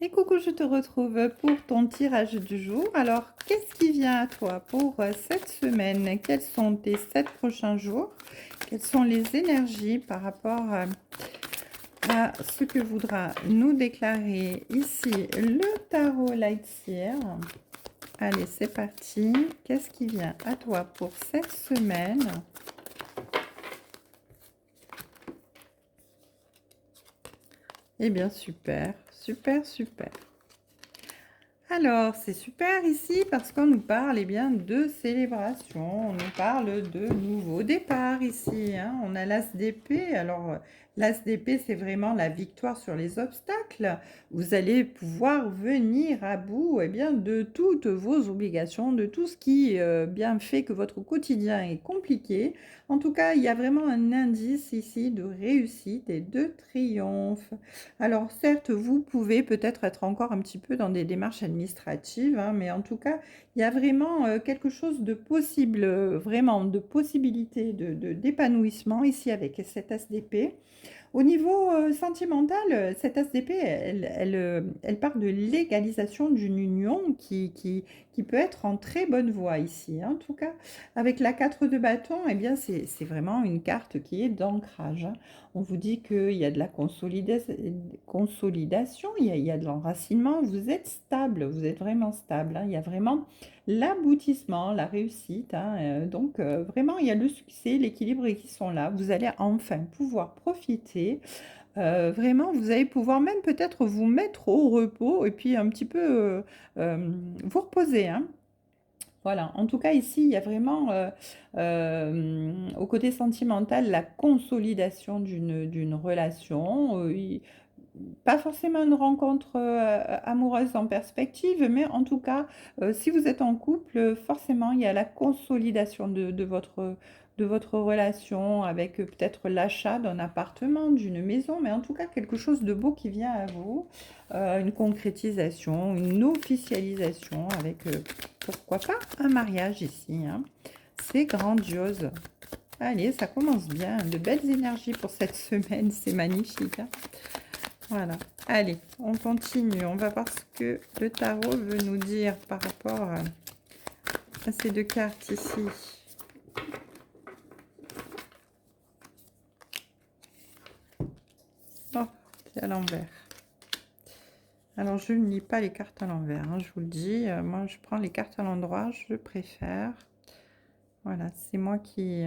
Et coucou, je te retrouve pour ton tirage du jour. Alors, qu'est-ce qui vient à toi pour cette semaine? Quels sont tes 7 prochains jours? Quelles sont les énergies par rapport à ce que voudra nous déclarer ici le tarot Lightseer? Allez, c'est parti. Qu'est-ce qui vient à toi pour cette semaine? Eh bien, super, super, super. Alors, c'est super ici parce qu'on nous parle bien de célébration, on nous parle de nouveau départ ici, hein. On a l'as d'épée. Alors, l'as d'épée, c'est vraiment la victoire sur les obstacles. Vous allez pouvoir venir à bout bien, de toutes vos obligations, de tout ce qui bien fait que votre quotidien est compliqué. En tout cas, il y a vraiment un indice ici de réussite et de triomphe. Alors certes, vous pouvez peut-être être encore un petit peu dans des démarches administratives, hein, mais en tout cas, il y a vraiment quelque chose de possible, vraiment de possibilité d'épanouissement ici avec cette SDP. Au niveau sentimental, cette SDP, elle part de l'égalisation d'une union qui peut être en très bonne voie ici, hein. En tout cas, avec la 4 de bâton, eh bien, c'est vraiment une carte qui est d'ancrage, hein. On vous dit qu'il y a de la consolidation, il y a de l'enracinement, vous êtes stable, vous êtes vraiment stable, hein. Il y a vraiment l'aboutissement, la réussite, hein, donc vraiment, il y a le succès, l'équilibre qui sont là. Vous allez enfin pouvoir profiter. Vraiment, vous allez pouvoir même peut-être vous mettre au repos et puis un petit peu vous reposer, hein. Voilà, en tout cas ici, il y a vraiment au côté sentimental la consolidation d'une relation. Pas forcément une rencontre amoureuse en perspective, mais en tout cas, si vous êtes en couple, forcément, il y a la consolidation de votre relation avec peut-être l'achat d'un appartement, d'une maison, mais en tout cas, quelque chose de beau qui vient à vous, une concrétisation, une officialisation avec, pourquoi pas, un mariage ici, hein. C'est grandiose. Allez, ça commence bien, de belles énergies pour cette semaine, c'est magnifique, hein. Voilà. Allez, on continue. On va voir ce que le tarot veut nous dire par rapport à ces deux cartes ici. Oh, c'est à l'envers. Alors, je ne lis pas les cartes à l'envers, hein, je vous le dis. Moi, je prends les cartes à l'endroit, je préfère. Voilà, c'est moi qui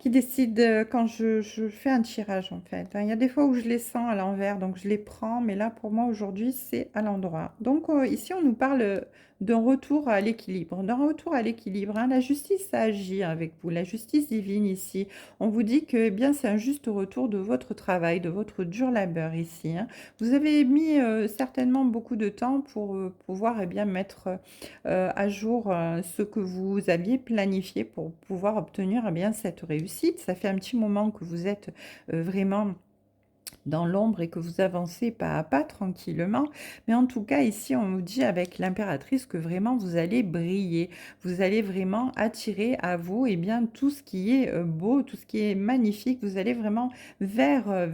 décide quand je fais un tirage, en fait, hein. Il y a des fois où je les sens à l'envers, donc je les prends, mais là, pour moi, aujourd'hui, c'est à l'endroit. Donc, ici, on nous parle d'un retour à l'équilibre. D'un retour à l'équilibre, hein. La justice, ça agit avec vous. La justice divine, ici. On vous dit que, eh bien, c'est un juste retour de votre travail, de votre dur labeur, ici, hein. Vous avez mis certainement beaucoup de temps pour pouvoir, eh bien, mettre à jour ce que vous aviez planifié pour pouvoir obtenir eh bien, cette réussite. Ça fait un petit moment que vous êtes vraiment dans l'ombre et que vous avancez pas à pas tranquillement. Mais en tout cas, ici, on nous dit avec l'impératrice que vraiment vous allez briller. Vous allez vraiment attirer à vous et bien, tout ce qui est beau, tout ce qui est magnifique. Vous allez vraiment vers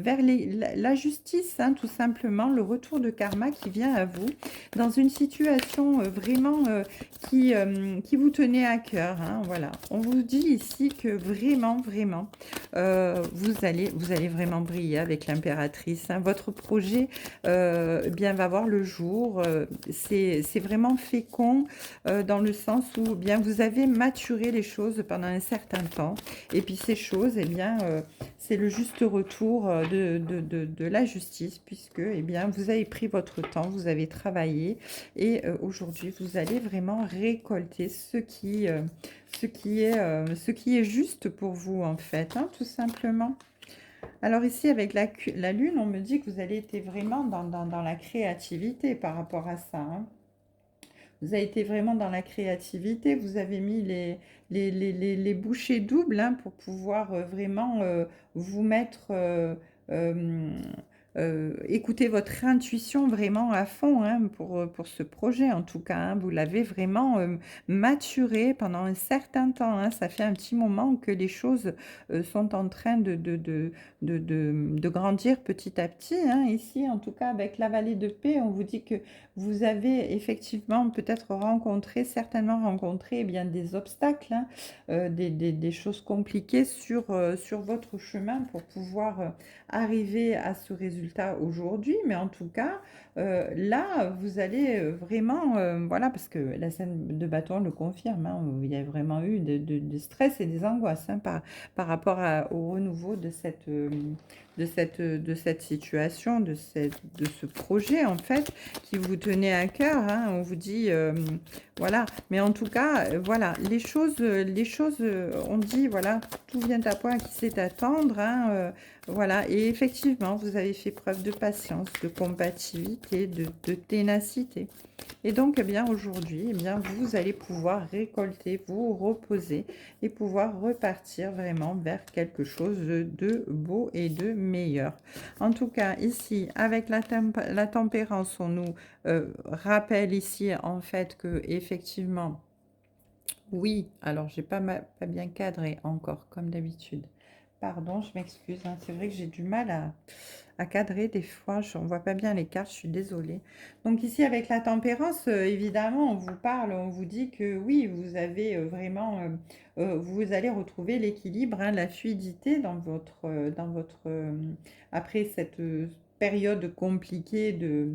la justice, hein, tout simplement, le retour de karma qui vient à vous dans une situation vraiment qui vous tenait à cœur, hein, voilà. On vous dit ici que vraiment, vraiment, vous allez vraiment briller avec l'impératrice, hein. Votre projet eh bien, va voir le jour. C'est vraiment fécond dans le sens où eh bien, vous avez maturé les choses pendant un certain temps. Et puis ces choses, eh bien, c'est le juste retour de la justice puisque eh bien, vous avez pris votre temps, vous avez travaillé et aujourd'hui, vous allez vraiment récolter ce qui est juste pour vous, en fait, hein, tout simplement. Alors ici, avec la lune, on me dit que vous allez été vraiment dans la créativité par rapport à ça, hein. Vous avez été vraiment dans la créativité, vous avez mis les bouchées doubles, hein, pour pouvoir vraiment vous mettre écoutez votre intuition vraiment à fond, hein, pour ce projet en tout cas, hein. Vous l'avez vraiment, maturé pendant un certain temps, hein. Ça fait un petit moment que les choses, sont en train de grandir petit à petit, hein. Ici, en tout cas, avec la vallée de paix, on vous dit que vous avez effectivement peut-être rencontré, certainement rencontré, eh bien, des obstacles, hein, des choses compliquées sur votre chemin pour pouvoir, arriver à ce résultat aujourd'hui, mais en tout cas, là, vous allez vraiment, voilà, parce que la scène de bâton le confirme, hein, où il y a vraiment eu de stress et des angoisses, hein, par rapport au renouveau de cette situation, de ce projet, en fait, qui vous tenait à cœur, hein. On vous dit, voilà, mais en tout cas, voilà, on dit, voilà, tout vient à point qui sait attendre, hein, voilà, et effectivement, vous avez fait preuve de patience, de combativité, de ténacité. Et donc, eh bien, aujourd'hui, eh bien, vous allez pouvoir récolter, vous reposer et pouvoir repartir vraiment vers quelque chose de beau et de meilleur. En tout cas, ici, avec la tempérance, on nous rappelle ici, en fait, que effectivement, oui, alors j'ai pas bien cadré encore, comme d'habitude. Pardon, je m'excuse, hein. C'est vrai que j'ai du mal à cadrer des fois. On ne voit pas bien les cartes, je suis désolée. Donc ici, avec la tempérance, évidemment, on vous parle, on vous dit que oui, vous avez vraiment, vous allez retrouver l'équilibre, hein, la fluidité après cette période compliquée de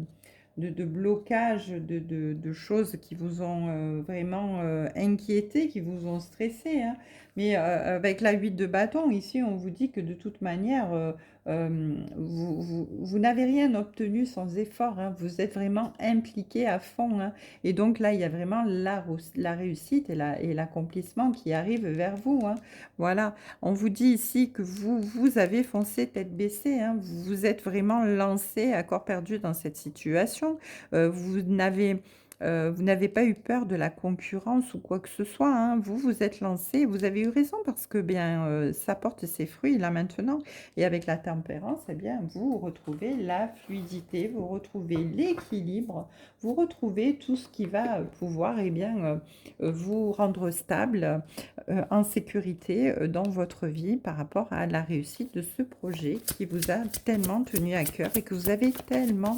blocage, de choses qui vous ont vraiment inquiété, qui vous ont stressé, hein. Mais avec la 8 de bâton, ici, on vous dit que de toute manière, vous n'avez rien obtenu sans effort, hein. Vous êtes vraiment impliqué à fond, hein. Et donc là, il y a vraiment la réussite et l'accomplissement qui arrive vers vous, hein. Voilà, on vous dit ici que vous avez foncé tête baissée, hein. Vous vous êtes vraiment lancé à corps perdu dans cette situation. Vous n'avez pas eu peur de la concurrence ou quoi que ce soit, hein. Vous vous êtes lancé, vous avez eu raison parce que bien ça porte ses fruits là maintenant. Et avec la tempérance, eh bien vous retrouvez la fluidité, vous retrouvez l'équilibre, vous retrouvez tout ce qui va pouvoir vous rendre stable, en sécurité dans votre vie par rapport à la réussite de ce projet qui vous a tellement tenu à cœur et que vous avez tellement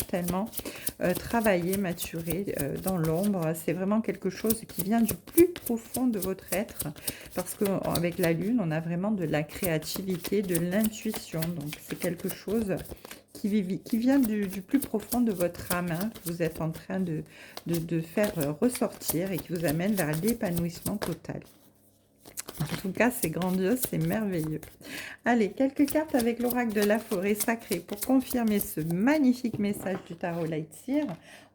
travaillé, maturé dans l'ombre. C'est vraiment quelque chose qui vient du plus profond de votre être parce qu'avec la lune, on a vraiment de la créativité, de l'intuition. Donc c'est quelque chose qui vient du plus profond de votre âme, hein, que vous êtes en train de faire ressortir et qui vous amène vers l'épanouissement total. En tout cas, c'est grandiose, c'est merveilleux. Allez, quelques cartes avec l'oracle de la forêt sacrée pour confirmer ce magnifique message du tarot Lightseer.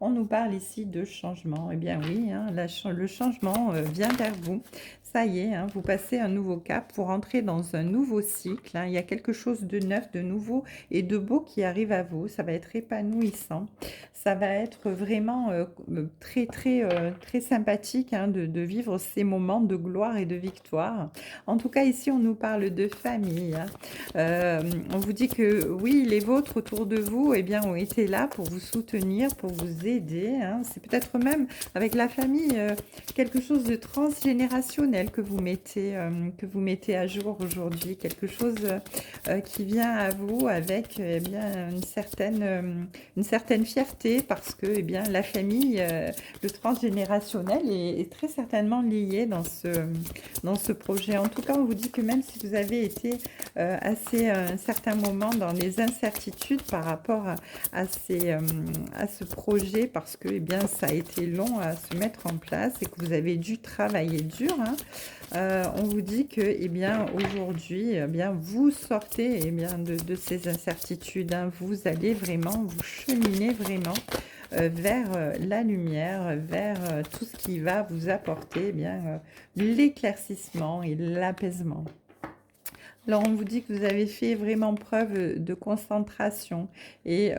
On nous parle ici de changement. Eh bien oui, hein, le changement vient vers vous. Ça y est, hein, vous passez un nouveau cap pour entrer dans un nouveau cycle, hein. Il y a quelque chose de neuf, de nouveau et de beau qui arrive à vous. Ça va être épanouissant. Ça va être vraiment très sympathique, hein, de vivre ces moments de gloire et de victoire. En tout cas, ici, on nous parle de famille, hein. On vous dit que oui, les vôtres autour de vous, eh bien, ont été là pour vous soutenir, pour vous aider, hein. C'est peut-être même avec la famille quelque chose de transgénérationnel que vous mettez à jour aujourd'hui, quelque chose qui vient à vous avec eh bien, une certaine fierté parce que eh bien, la famille, le transgénérationnel est très certainement lié dans ce projet. En tout cas, on vous dit que même si vous avez été assez un certain moment dans les incertitudes par rapport à ce projet, parce que eh bien, ça a été long à se mettre en place et que vous avez dû travailler dur, hein, on vous dit que eh bien, aujourd'hui, eh bien, vous sortez eh bien, de ces incertitudes, hein. Vous allez vraiment, vous cheminez vraiment vers la lumière, vers tout ce qui va vous apporter eh bien l'éclaircissement et l'apaisement. Alors, on vous dit que vous avez fait vraiment preuve de concentration et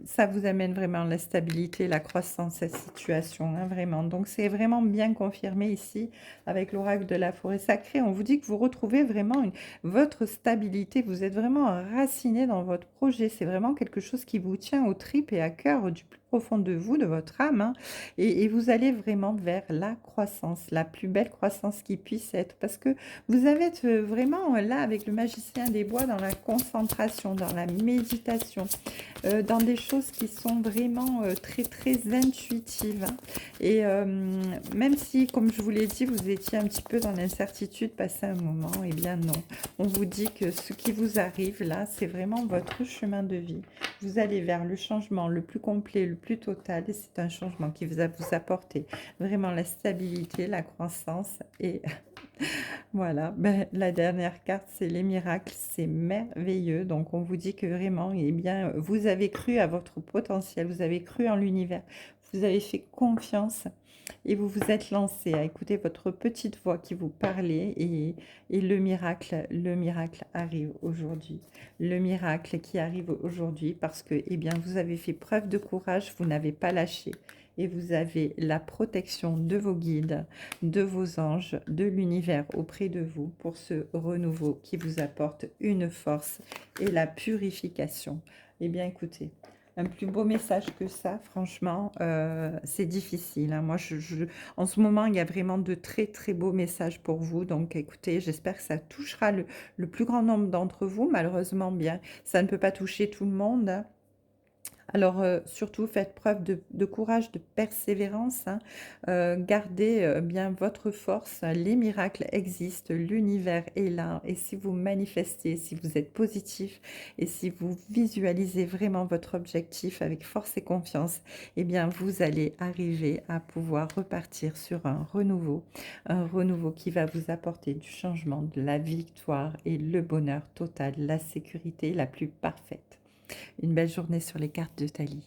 ça vous amène vraiment la stabilité, la croissance, cette situation, hein, vraiment. Donc, c'est vraiment bien confirmé ici avec l'oracle de la forêt sacrée. On vous dit que vous retrouvez vraiment votre stabilité. Vous êtes vraiment enraciné dans votre projet. C'est vraiment quelque chose qui vous tient aux tripes et à cœur du plus profond de vous, de votre âme, hein. Et vous allez vraiment vers la croissance, la plus belle croissance qui puisse être. Parce que vous avez vraiment là avec le magicien des bois dans la concentration, dans la méditation, dans des choses qui sont vraiment très très intuitives, hein. Et même si, comme je vous l'ai dit, vous étiez un petit peu dans l'incertitude passé un moment, eh bien non. On vous dit que ce qui vous arrive là, c'est vraiment votre chemin de vie. Vous allez vers le changement le plus complet, le plus total, et c'est un changement qui va vous apporter vraiment la stabilité, la croissance et voilà, ben, la dernière carte, c'est les miracles, c'est merveilleux. Donc, on vous dit que vraiment, eh bien, vous avez cru à votre potentiel, vous avez cru en l'univers, vous avez fait confiance et vous vous êtes lancé à écouter votre petite voix qui vous parlait et le miracle arrive aujourd'hui. Le miracle qui arrive aujourd'hui parce que, eh bien, vous avez fait preuve de courage, vous n'avez pas lâché et vous avez la protection de vos guides, de vos anges, de l'univers auprès de vous pour ce renouveau qui vous apporte une force et la purification. Eh bien, écoutez, un plus beau message que ça, franchement, c'est difficile, hein. Moi, en ce moment, il y a vraiment de très, très beaux messages pour vous. Donc, écoutez, j'espère que ça touchera le plus grand nombre d'entre vous. Malheureusement, bien, ça ne peut pas toucher tout le monde, hein. Alors, surtout, faites preuve de courage, de persévérance, hein. Gardez bien votre force. Les miracles existent, l'univers est là. Et si vous manifestez, si vous êtes positif et si vous visualisez vraiment votre objectif avec force et confiance, eh bien, vous allez arriver à pouvoir repartir sur un renouveau qui va vous apporter du changement, de la victoire et le bonheur total, la sécurité la plus parfaite. Une belle journée sur les cartes de Thalie.